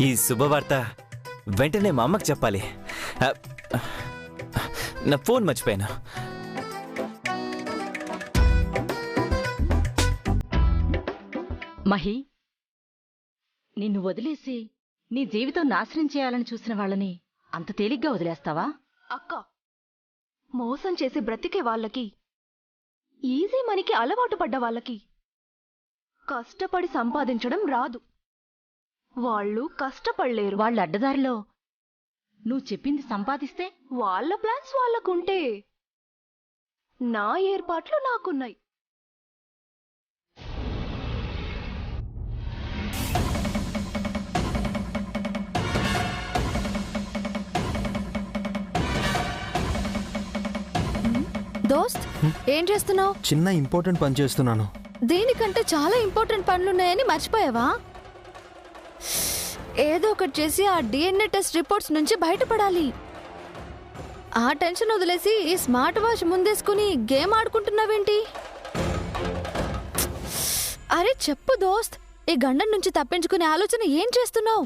ఈ శుభవార్త వెంటనే మా అమ్మకి చెప్పాలి. నా ఫోన్ మర్చిపోయాను. మహి, నిన్ను వదిలేసి నీ జీవితం నాశనం చేయాలని చూసిన వాళ్ళని అంత తేలిగ్గా వదిలేస్తావా? అక్క, మోసం చేసి బ్రతికే వాళ్ళకి, ఈజీ మనీకి అలవాటు పడ్డ వాళ్ళకి కష్టపడి సంపాదించడం రాదు. వాళ్ళు కష్టపడలేరు. వాళ్ళ అడ్డదారిలో నువ్వు చెప్పింది సంపాదిస్తే వాళ్ళ ప్లాన్స్ వాళ్ళకుంటే నా ఏర్పాట్లు నాకున్నాయి. దోస్త్, ఏం చేస్తున్నావు? చిన్న ఇంపార్టెంట్ పని చేస్తున్నాను. దీనికంటే చాలా ఇంపార్టెంట్ పనులున్నాయని మర్చిపోయావా? ఏదో ఒకటి చేసి ఆ DNA టెస్ట్ రిపోర్ట్స్ నుంచి బయటపడాలి. ఆ టెన్షన్ వదిలేసి ఈ స్మార్ట్ వాచ్ ముందేసుకుని గేమ్ ఆడుకుంటున్నావేంటి? అరే చెప్పు దోస్త్, ఈ గండం నుంచి తప్పించుకునే ఆలోచన ఏం చేస్తున్నావు?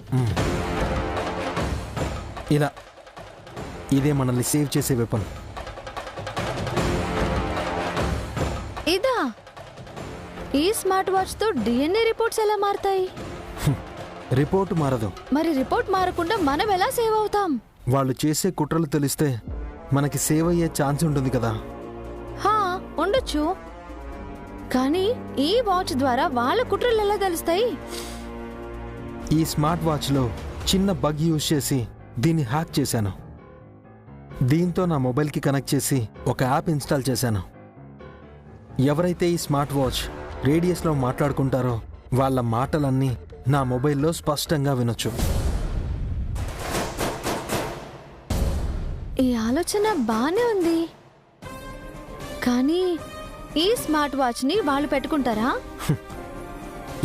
ఇలా ఇదే మనల్ని సేవ్ చేసే వెపన్. ఇదా? ఈ స్మార్ట్ వాచ్ తో DNA రిపోర్ట్స్ ఎలా మారతాయి? రిపోర్ట్ మారదు. మరి రిపోర్ట్ మారకుండా మనం ఎలా సేవ్ అవుతాం? వాళ్ళు చేసే కుట్రలు తెలిస్తే మనకి సేవ్ అయ్యే ఛాన్స్ ఉంటుంది కదా. హా, ఉండొచ్చు. కానీ ఈ వాచ్ ద్వారా వాళ్ళ కుట్రలు ఎలా తెలుస్తాయి? ఈ స్మార్ట్ వాచ్లో చిన్న బగ్ యూజ్ చేసి దీన్ని హ్యాక్ చేశాను. దీంతో నా మొబైల్కి కనెక్ట్ చేసి ఒక యాప్ ఇన్స్టాల్ చేశాను. ఎవరైతే ఈ స్మార్ట్ వాచ్ రేడియస్లో మాట్లాడుకుంటారో వాళ్ళ మాటలన్నీ నా మొబైల్లో స్పష్టంగా వినొచ్చు. ఈ ఆలోచన బానే ఉంది, కానీ ఈ స్మార్ట్ వాచ్ ని వాళ్ళు పెట్టుకుంటారా?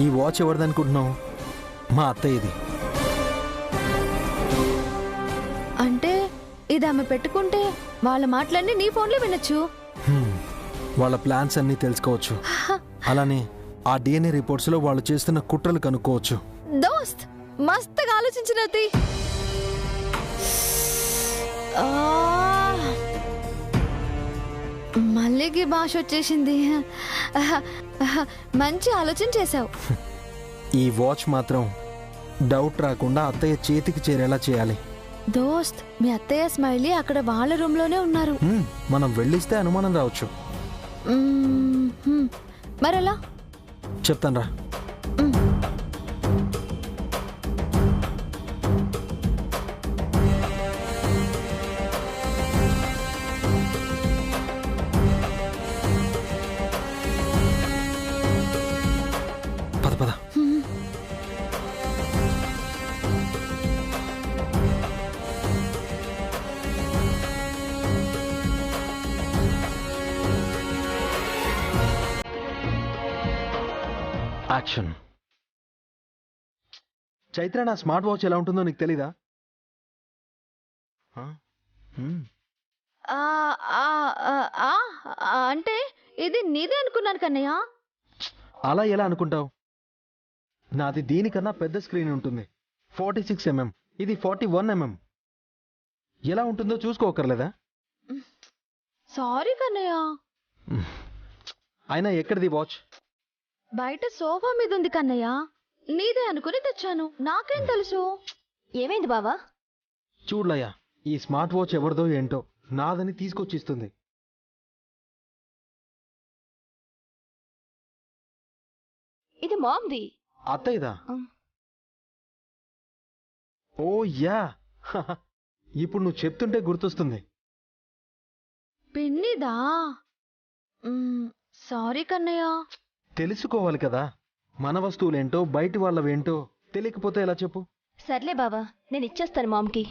ఈ వాచ్ ఎవరిదనుకుంటున్నావు? మా అత్తయ్యది. అంటే ఇది ఆమె పెట్టుకుంటే వాళ్ళ మాటలన్నీ నీ ఫోన్లో వినొచ్చు. వాళ్ళ ప్లాన్స్ అన్నీ తెలుసుకోవచ్చు. అలానే ఆ DNA రిపోర్ట్స్లో వాళ్ళు చేస్తున్న కుట్రలు కనుక్కోవచ్చు. దోస్త్, మస్తుగా ఆలోచించినది. మళ్ళీకి భాష వచ్చేసింది. మంచి ఆలోచన చేశావు. ఈ వాచ్ మాత్రం డౌట్ రాకుండా అత్తయ్య చేతికి చేరేలా చేయాలి. దోస్త్, మీ అత్తయ్య స్మైలీ అక్కడ వాళ్ళ రూమ్ లోనే ఉన్నారు. మనం వెళ్ళిస్తే అనుమానం రావచ్చు. మరలా చెప్తాను రా. పద పద. యాక్షన్. చైత్ర, నా స్మార్ట్ వాచ్ ఎలా ఉంటుందో నీకు తెలీదా? అంటే ఇది నీదే అనుకున్నాను కన్నయ్య. అలా ఎలా అనుకుంటావు? నాది దీనికన్నా పెద్ద స్క్రీన్ ఉంటుంది. 46mm, ఇది 41mm. ఎలా ఉంటుందో చూసుకోకర్లేదా? సారీ కన్నయ్య. అయినా ఎక్కడిది వాచ్? బయట సోఫా మీద ఉంది కన్నయ్య. నీదే అనుకుని తెచ్చాను. నాకేం తెలుసు? ఏమైంది బావా? చూడలయ్యా, ఈ స్మార్ట్ వాచ్ ఎవరిదో ఏంటో నాదని తీసుకొచ్చిస్తుంది. ఇది మామ్ది. అత్తయ్యదా? ఓ యా, ఇప్పుడు నువ్వు చెప్తుంటే గుర్తొస్తుంది. పిన్నిదా? సారీ కన్నయ్య. తెలుసుకోవాలి కదా, మన వస్తువులేంటో బయటి వాళ్ళవేంటో తెలియకపోతే ఎలా చెప్పు? సర్లే బావా, నేను ఇచ్చేస్తాను మామ్కి.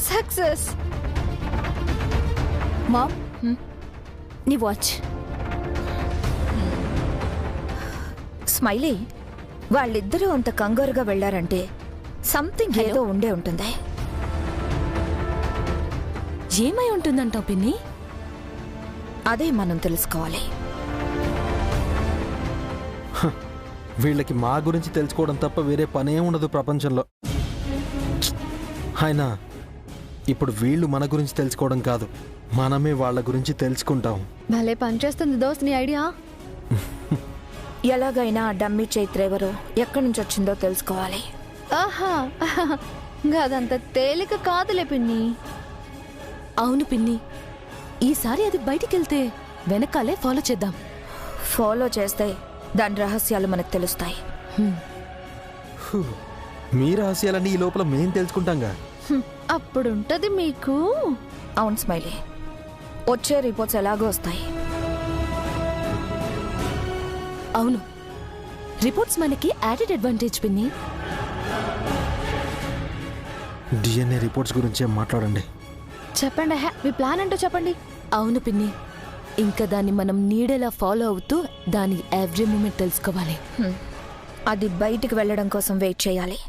సక్సెస్. మామ్, నీ వాచ్. స్మైలీ, వాళ్ళిద్దరూ అంత కంగారుగా వెళ్లారంటే సంథింగ్ ఏదో ఉండే ఉంటుంది. ఏమై ఉంటుందంటావు పిన్ని? అదే మనం తెలుసుకోవాలి. వీళ్ళకి మా గురించి తెలుసుకోవడం తప్ప వేరే పనే ఉండదు ప్రపంచంలో. అయినా ఇప్పుడు వీళ్ళు మన గురించి తెలుసుకోవడం కాదు, మనమే వాళ్ళ గురించి తెలుసుకుంటాం. భలే పనిచేస్తుంది దోస్త్ నీ ఐడియా. ఎలాగైనా ఆ డమ్మీ చైత్ర ఎవరో ఎక్కడి నుంచి వచ్చిందో తెలుసుకోవాలి. ఆహా అదంత తేలిక కాదులే పిన్ని. అవును పిన్ని, ఈసారి అది బయటికెళ్తే వెనకాలే ఫాలో చేద్దాం. ఫాలో చేస్తే దాని రహస్యాలు మనకు తెలుస్తాయి. మీ రహస్యాలన్నీ ఈ లోపల మేం తెలుసుకుంటాంగా. అప్పుడుంటది మీకు. అవును స్మైలీ, వచ్చే రిపోర్ట్స్ ఎలాగో వస్తాయి. అవును, రిపోర్ట్స్ మనకి యాడెడ్ అడ్వాంటేజ్ పిన్ని. డిఎన్ఏ రిపోర్ట్స్ గురించే మాట్లాడండి. చెప్పండి మీ ప్లాన్ ఏంటో చెప్పండి. అవును పిన్ని, ఇంకా దాన్ని మనం నీడలా ఫాలో అవుతూ దాని ఎవ్రీ మూమెంట్ తెలుసుకోవాలి. అది బయటికి వెళ్ళడం కోసం వెయిట్ చేయాలి.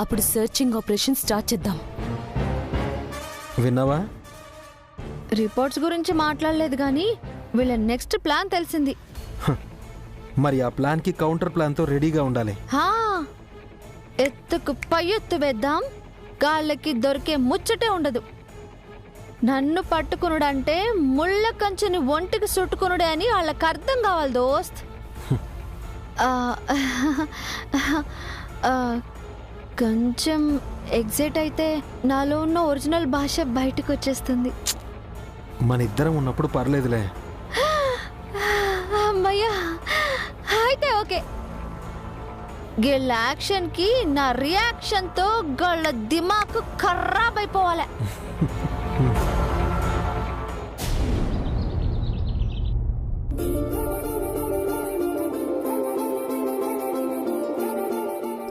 అప్పుడు సర్చింగ్ ఆపరేషన్ స్టార్ట్ చేద్దాం. విన్నావా? రిపోర్ట్స్ గురించి మాట్లాడలేదు కానీ వీళ్ళ నెక్స్ట్ ప్లాన్ తెలిసింది. మరి ఆ ప్లాన్కి కౌంటర్ ప్లాన్తో రెడీగా ఉండాలి. హా, ఎత్తుకు పై ఎత్తు వేద్దాం, గాళ్ళకి దొరికే ముచ్చటే ఉండదు. నన్ను పట్టుకునుడంటే ముళ్ళ కంచెని ఒంటికి చుట్టుకునుడే అని వాళ్ళకి అర్థం కావాలి దోస్త్. కొంచెం ఎగ్జైట్ అయితే నాలో ఉన్న ఒరిజినల్ భాష బయటకు వచ్చేస్తుంది. మన ఇద్దరం ఉన్నప్పుడు పర్లేదులే. అమ్మయ్యా, అయితే ఓకే. గిళ్ళ యాక్షన్ కి నా రియాక్షన్ తో గళ్ళ దిమాకు ఖరాబ్ అయిపోవాలి.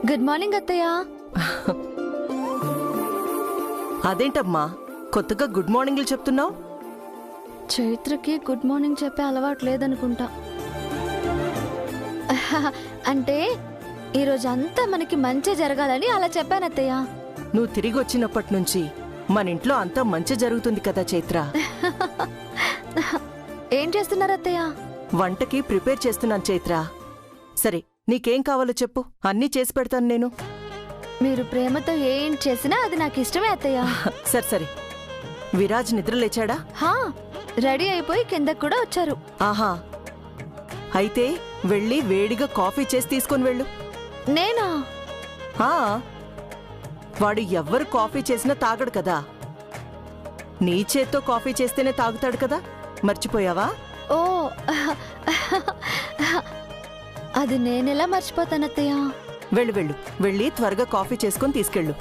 గుడ్ మార్నింగ్ అత్తయ్య. అదేంటమ్మా కొత్తగా గుడ్ మార్నింగ్లు చెప్తున్నావు? చైత్రకి గుడ్ మార్నింగ్ చెప్పే అలవాటు లేదనుకుంటా. అంటే ఈరోజు అంతా మనకి మంచి జరగాలని అలా చెప్పాను అత్తయ్య. నువ్వు తిరిగి వచ్చినప్పటి నుంచి మన ఇంట్లో అంతా మంచి జరుగుతుంది కదా చైత్ర. ఏం చేస్తున్నారు అత్తయ్య? వంటకి ప్రిపేర్ చేస్తున్నాను చైత్ర. సరే, నీకేం కావాలో చెప్పు, అన్నీ చేసి పెడతాను నేను. మీరు ప్రేమతో ఏం చేసినా అది నాకు ఇష్టమే అత్తయ్య. సరే సరే, విరాజ్ నిద్ర లేచాడా? హా, రెడీ అయిపోయి కిందకు కూడా వచ్చారు. ఆహా, అయితే వెళ్ళి వేడిగా కాఫీ చేసి తీసుకొని వెళ్ళు. నేనా? వాడు ఎవ్వరు కాఫీ చేసినా తాగడు కదా, నీ చేత్తో కాఫీ చేస్తేనే తాగుతాడు కదా, మర్చిపోయావా? ఓ, అది నేనెలా మర్చిపోతాను అత్తయ్య? వెళ్ళు వెళ్ళు, వెళ్ళి త్వరగా కాఫీ చేసుకొని తీసుకెళ్ళు.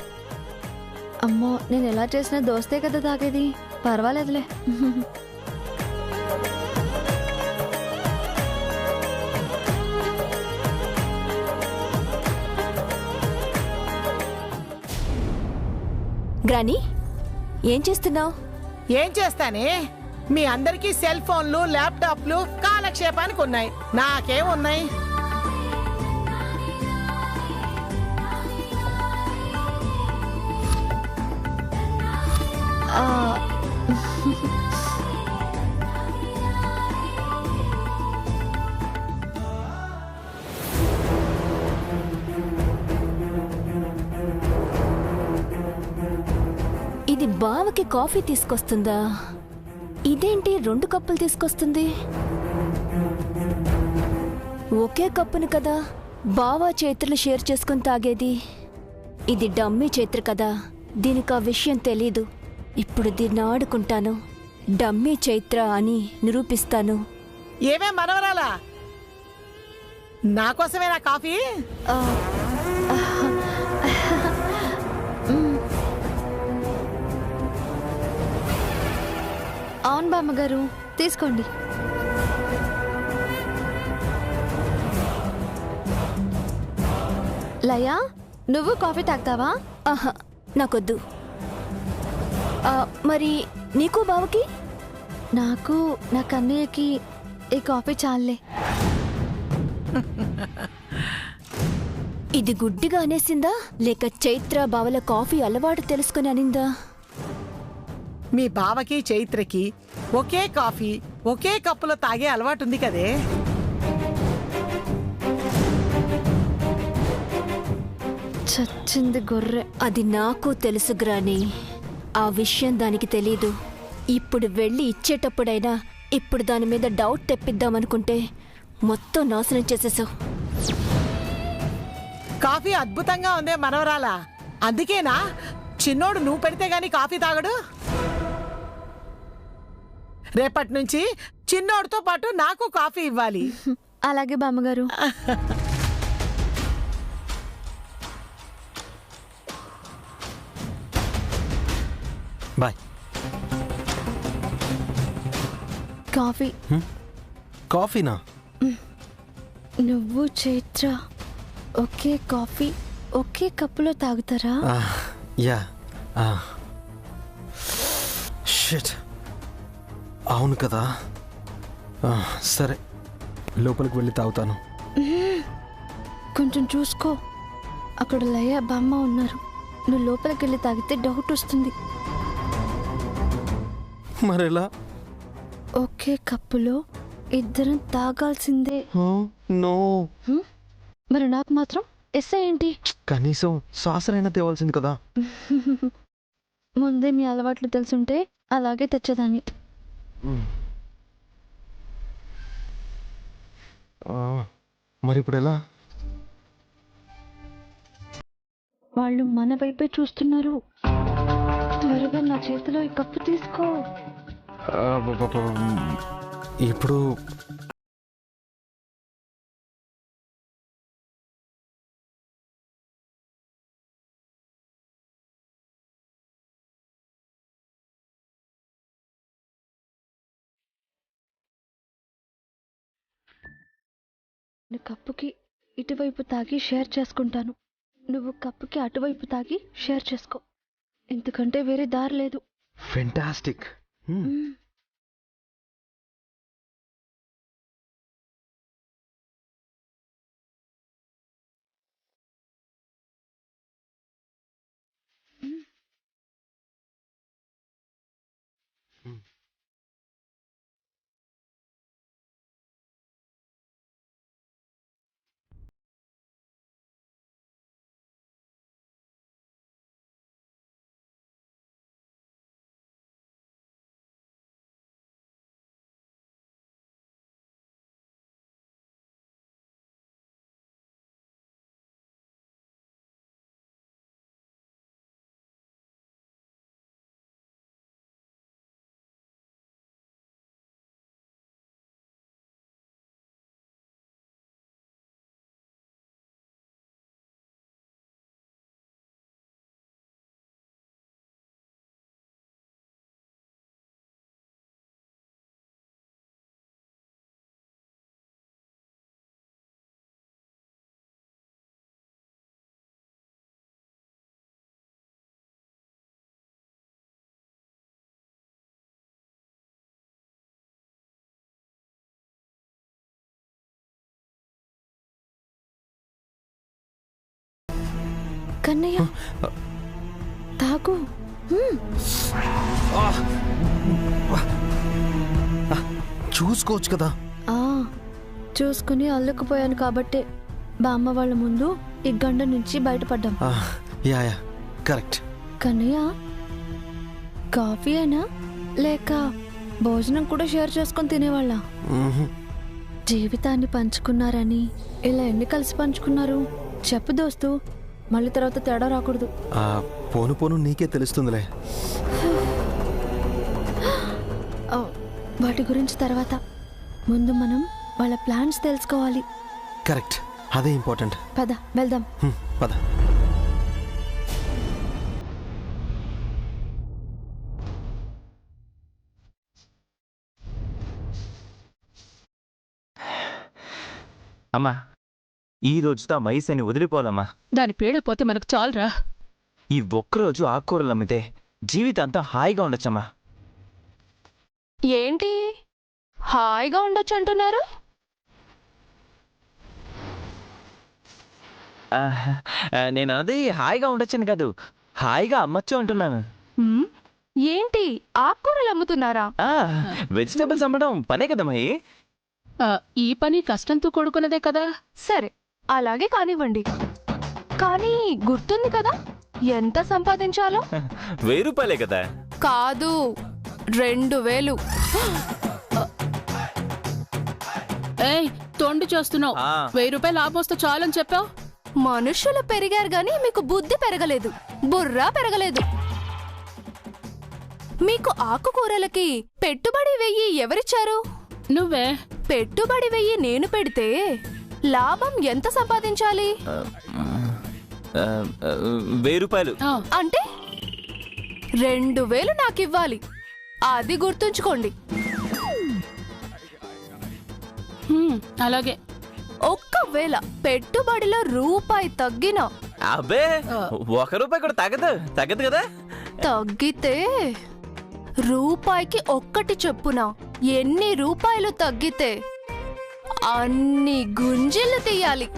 అమ్మో, నేను ఎలా చేసినా దోస్తే కదా తాగేది, పర్వాలేదులే. గ్రానీ, ఏం చేస్తున్నావు? ఏం చేస్తానే, మీ అందరికీ సెల్ ఫోన్లు ల్యాప్టాప్లు కాలక్షేపానికి ఉన్నాయి, నాకేమున్నాయి? ఇది బావకి కాఫీ తీసుకొస్తుందా? ఇదేంటి 2 కప్పులు తీసుకొస్తుంది? ఒకే కప్పును కదా బావా చైత్రలు షేర్ చేసుకుని తాగేది. ఇది డమ్మీ చైత్ర కదా, దీనికి ఆ విషయం తెలీదు. ఇప్పుడు దీన్ని ఆడుకుంటాను, డమ్మీ చైత్ర అని నిరూపిస్తాను. ఏమే మనవరాలా, నాకోసమే నా కాఫీ? అవును బామ్మగారు, తీసుకోండి. లయా, నువ్వు కాఫీ తాగుతావా? ఆహా, నాకొద్దు. మరి నీకు బావకి? నాకు, నా కన్నయ్యకి ఈ కాఫీ చాలే. ఇది గుడ్డిగా అనేసిందా, లేక చైత్ర బావల కాఫీ అలవాటు తెలుసుకుని అనిందా? మీ బావకి చైత్రకి ఒకే కాఫీ ఒకే కప్పులో తాగే అలవాటుంది కదే. చచ్చింది గొర్రె. అది నాకు తెలుసు గ్రాని. ఆ విషయం దానికి తెలీదు. ఇప్పుడు వెళ్ళి ఇచ్చేటప్పుడైనా ఇప్పుడు దాని మీద డౌట్ తెప్పిద్దామనుకుంటే మొత్తం నాశనం చేసేసావు. కాఫీ అద్భుతంగా ఉందే మనవరాలా. అందుకేనా చిన్నోడు నువ్వు పెడితే గాని కాఫీ తాగడు? రేపటి నుంచి చిన్నోడితో పాటు నాకు కాఫీ ఇవ్వాలి. అలాగే బామ్మగారు. బాయ్. కాఫీ. కాఫీనా? నువ్వు చైత్ర ఒకే కాఫీ ఒకే కప్పులో తాగుతారా? యా. షిట్, అవును కదా. సరే, లోపలికి వెళ్ళి తాగుతాను. కొంచెం చూసుకో, అక్కడ లయ బామ్మ ఉన్నారు. నువ్వు లోపలికి వెళ్ళి తాగితే డౌట్ వస్తుంది. మరెలా? ఒకే కప్పులో ఇద్దరం తాగాల్సిందే. నో. మరి నాకు మాత్రం ఎస్ఐ ఏంటి? కనీసం సాసరైనా తేవాల్సింది కదా. ముందే మీ అలవాట్లు తెలుసుంటే అలాగే తెచ్చేదాన్ని. మరి ఇప్పుడు ఎలా? వాళ్ళు మన వైపే చూస్తున్నారు. త్వరగా నా చేతిలో ఈ కప్పు తీసుకో. ఇప్పుడు కప్పుకి ఇటువైపు తాగి షేర్ చేసుకుంటాను. నువ్వు కప్పుకి అటువైపు తాగి షేర్ చేసుకో. ఎందుకంటే వేరే దారి లేదు. ఫెంటాస్టిక్. కన్నయ్య తాగు. చూసుకోవచ్చు కదా. చూసుకుని అల్లుకుపోయాను కాబట్టే బామ్మ వాళ్ళ ముందు ఈ గండ నుంచి బయటపడ్డాం. Yeah yeah, correct. Kannayya, coffee అయినా లేక భోజనం కూడా షేర్ చేసుకొని తినేవాళ్ళ? జీవితాన్ని పంచుకున్నారని ఇలా ఎన్ని కలిసి పంచుకున్నారు చెప్పు దోస్తు. మళ్ళీ తర్వాత తేడా రాకూడదు. పోను పోను నీకే తెలుస్తుందిలే. వాటి గురించి తర్వాత. ముందు మనం వాళ్ళ ప్లాన్స్ తెలుసుకోవాలి. కరెక్ట్, అదే ఇంపార్టెంట్. పద వెళ్దాం. పద. అమ్మా, ఈ రోజుతో ఆ మైసని వదిలిపోవాలమ్మా. దాని పేడపోతే మనకు చాలరా. ఈ ఒక్కరోజు ఆకుకూరలు అమ్మితే జీవితాంతం హాయిగా ఉండొచ్చమ్మా. ఏంటి హాయిగా ఉండొచ్చు అంటున్నారు? నేను అది హాయిగా ఉండొచ్చని కాదు, హాయిగా అమ్మచ్చు అంటున్నాను. ఏంటి ఆకుకూరలు అమ్ముతున్నారా? వెజిటబుల్స్ అమ్మడం పనే కదమ్మా. ఈ పని కష్టంతో కూడుకున్నదే కదా. సరే, అలాగే కానివ్వండి. కానీ గుర్తుంది కదా ఎంత సంపాదించాలో? 1000 రూపాయలే కదా. కాదు, 2000. ఏయ్, తొండి చేస్తున్నావు. 1000 రూపాయలు లాభం వస్తే చాలని చెప్పావు. మనుషులు పెరిగారు గాని మీకు బుద్ధి పెరగలేదు, బుర్ర పెరగలేదు. మీకు ఆకుకూరలకి పెట్టుబడి వెయ్యి ఎవరిచ్చారు? నువ్వే. పెట్టుబడి వెయ్యి నేను పెడితే లాభం ఎంత సంపాదించాలి? 1000 రూపాయలు. అంటే 2000 నాకివ్వాలి. అది గుర్తుంచుకోండి. అలాగే. ఒక్కవేళ పెట్టుబడిలో రూపాయి తగ్గినా, అబ్బే 1 రూపాయి కూడా తగ్గదు కదా. తగ్గితే రూపాయికి 1 చొప్పున ఎన్ని రూపాయలు తగ్గితే అన్ని గుంజిళ్ళు తీయాలి.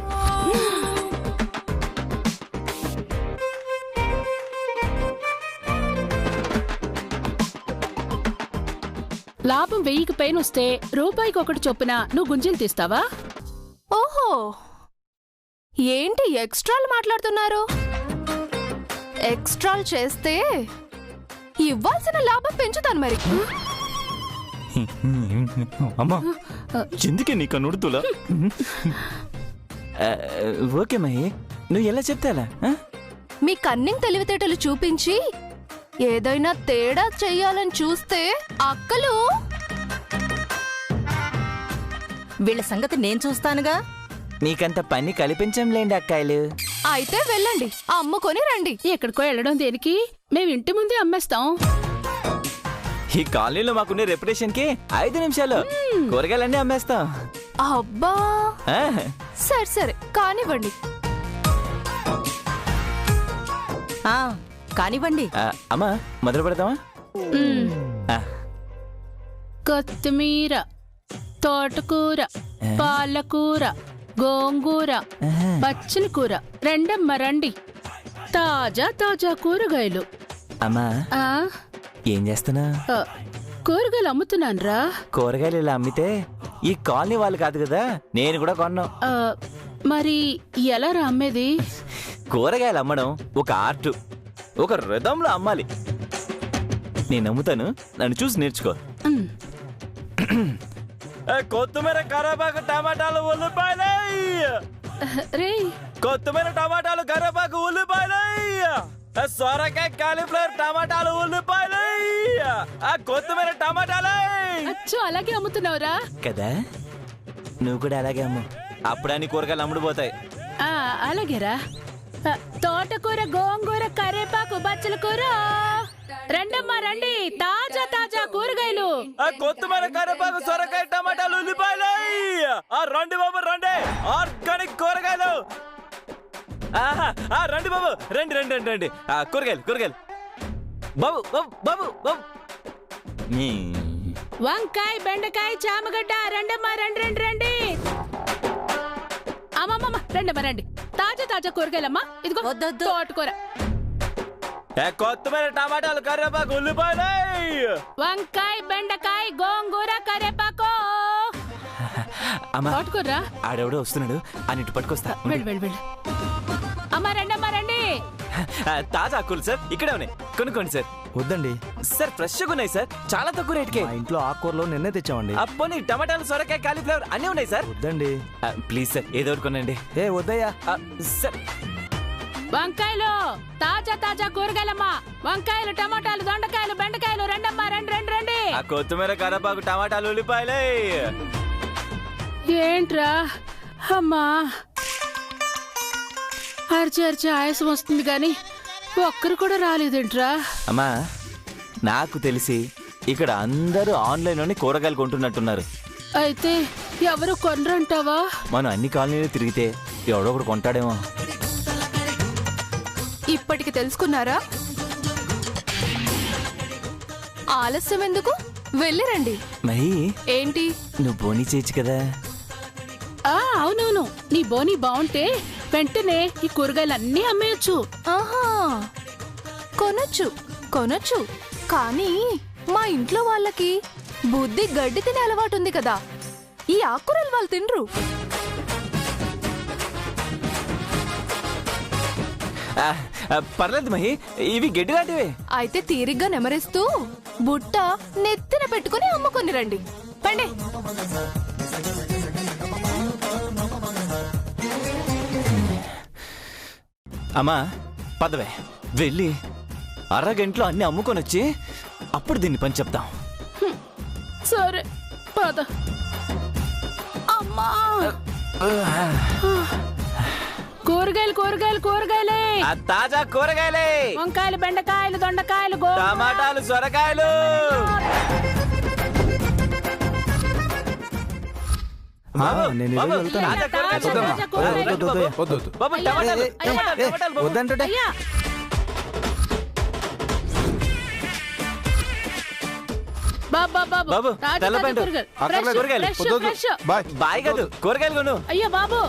లాభం 1000కి పైన వస్తే రూపాయికి 1 చొప్పున నువ్వు గుంజీలు తీస్తావా? ఓహో, ఏంటి ఎక్స్ట్రాలు మాట్లాడుతున్నారు? ఎక్స్ట్రాలు చేస్తే ఇవ్వాల్సిన లాభం పెంచుతాను మరి. అమ్మా ఎందుకే నీకు నుడుతులా? ఓకే మహి, నువ్వు ఎలా చెప్తే అలా. మీ కన్నింగ్ తెలివితేటలు చూపించి ఏదైనా తేడా చెయ్యాలని చూస్తే అక్కలు. వీళ్ళ సంగతి నేను చూస్తానుగా. నీకంత పని కల్పించంలేండి అక్కాయలు. అయితే వెళ్ళండి, అమ్ముకొని రండి. ఎక్కడికో వెళ్ళడం దేనికి? మేము ఇంటి ముందే అమ్మేస్తాం. ఈ కాలనీలో మాకునే రెప్యుటేషన్ కి 5 నిమిషాలు కూరగాయలన్నీ అమ్మేస్తాం. అబ్బా, సరే సరే కానివ్వండి. కానివ్వండి. అమ్మా మొదలు పెడతామా? కొత్తిమీర, తోటకూర, పాలకూర, గోంగూర, పచ్చని కూర, రెండమ్మ రండి. తాజా తాజా కూరగాయలు. అమ్మా ఏం చేస్తున్నా? కూరగాయలు అమ్ముతున్నాను రా. కూరగాయలు ఇలా అమ్మితే ఈ కాలనీ వాళ్ళు కాదు కదా, నేను కూడా కొన్నాం. మరి ఎలా రా అమ్మేది? కూరగాయలు అమ్మడం ఒక ఆర్ట్, ఒక రథంలో అమ్మాలి. నేను అమ్ముతాను, నన్ను చూసి నేర్చుకో. కొత్తిమీర, కరివేపాకు, టమాటాలు, ఉల్లిపాయలు. కొత్తిమీర, టమాటాలు, కరివేపాకు, ఉల్లిపాయలు. సొరకాయ, కాలీఫ్లవర్, టమాటాలు, ఉల్లిపాయలు. కొత్తిమీర, టమాటాలు. అచ్చో అలాగే అమ్ముతున్నావురా కదా, నువ్వు కూడా అలాగే అమ్ము. అప్పుడు అన్ని కూరగాయలు అమ్ముడు పోతాయి. అలాగేరా. తోటకూర, గోంగూర, కరివేపాకు, బచ్చల కూర, రెండమ్మా రండి. తాజా తాజా కూరగాయలు. కొత్తిమీర, కరివేపాకు, సొరకాయ, టమాటాలు, ఉల్లిపాయలు. రండి బాబు రండి, ఆర్గానిక్ కూరగాయలు. రండి బాబు, రండి రండి రండి రండి. కూరగాయలు బాబు బాబు బాబు బాబు. వంకాయ, బెండకాయ, చామగడ్డ, రెండమ్మా రండి రండి రండి. అమ్మమ్మ రెండమ్మా రండి. తాజా తాజా కూరగాయలమ్మా. ఇదిగో తోటకూర. కొత్తిమీర, టమాటాలు, కరివేపాకు, ఉల్లిపాయలు. వంకాయ, బెండకాయ, గోంగూర, కరివేపాకు, తోటకూర. ఆడెవడో వస్తున్నాడు, అన్నిటి పట్టుకొస్తా. వెళ్ళు. అమ్మా రెండమ్మా రండి. తాజా ఆకులు సార్ ఇక్కడే ఉన్నాయి, కొనుక్కోండి సార్. వద్దండి సార్, ఫ్రెష్ గా ఉన్నాయి సార్, చాలా తక్కువ రేటుకే. మా ఇంట్లో ఆకుకూరలో నిన్నే తెచ్చామండి. పోనీ టమాటాలు, సొరకాయ, కాలీఫ్లవర్ అన్నీ ఉన్నాయి సార్. వద్దండి ప్లీజ్ సార్, ఏదో ఒకటి కొనండి. వద్దయ్యా సార్. వంకాయలు, తాజా తాజా కూరగాయలమ్మా. వంకాయలు, టమాటాలు, దొండకాయలు, బెండకాయలు, రెండమ్మా రండి రండి రండి. కొత్తిమీర, కరివేపాకు, టమాటాలు, ఉల్లిపాయలు. ఏంట్రా అమ్మా, అరిచి ఆయాసం వస్తుంది గాని ఒక్కరు కూడా రాలేదేంట్రా? అమ్మా నాకు తెలిసి ఇక్కడ అందరూ ఆన్లైన్లోనే కూరగాయలు కొంటున్నట్టున్నారు. అయితే ఎవరు కొనరంటావా? మనం అన్ని కాలనీలు తిరిగితే ఎవడో ఒకడు కొంటాడేమో. ఇప్పటికి తెలుసుకున్నారా? ఆలస్యం ఎందుకు, వెళ్ళిరండి. మహి, ఏంటి? నువ్వు బోనీ చేయొచ్చు కదా. అవునవును, నీ బోనీ బాగుంటే వెంటనే ఈ కూరగాయలన్నీ అమ్మేయచ్చు. ఆహా, కొనొచ్చు. కానీ మా ఇంట్లో వాళ్ళకి బుద్ధి గడ్డి తినే అలవాటు ఉంది కదా, ఈ ఆకుకూరలు వాళ్ళు తినరు. పర్లేదు మహి, ఇవి గడ్డిలాంటివే. అయితే తీరిగ్గా నెమరేస్తూ బుట్ట నెత్తిన పెట్టుకుని అమ్ముకొని రండి. పండి. అమ్మా పదవే, వెళ్ళి అరగంటలో అన్ని అమ్ముకొని వచ్చి అప్పుడు దీన్ని పని చెప్తాం. సరే పద. అమ్మా కూరగాయలు కూరగాయలు కూరగాయలే, తాజా కూరగాయలే, వంకాయలు బెండకాయలు దొండకాయలు టమాటాలు సొరకాయలు. వద్దంటే బాబు తెల్ల ప్యాంటు, కూరగాయలు బాయ్ కాదు, కూరగాయలు కొను. అయ్యో బాబు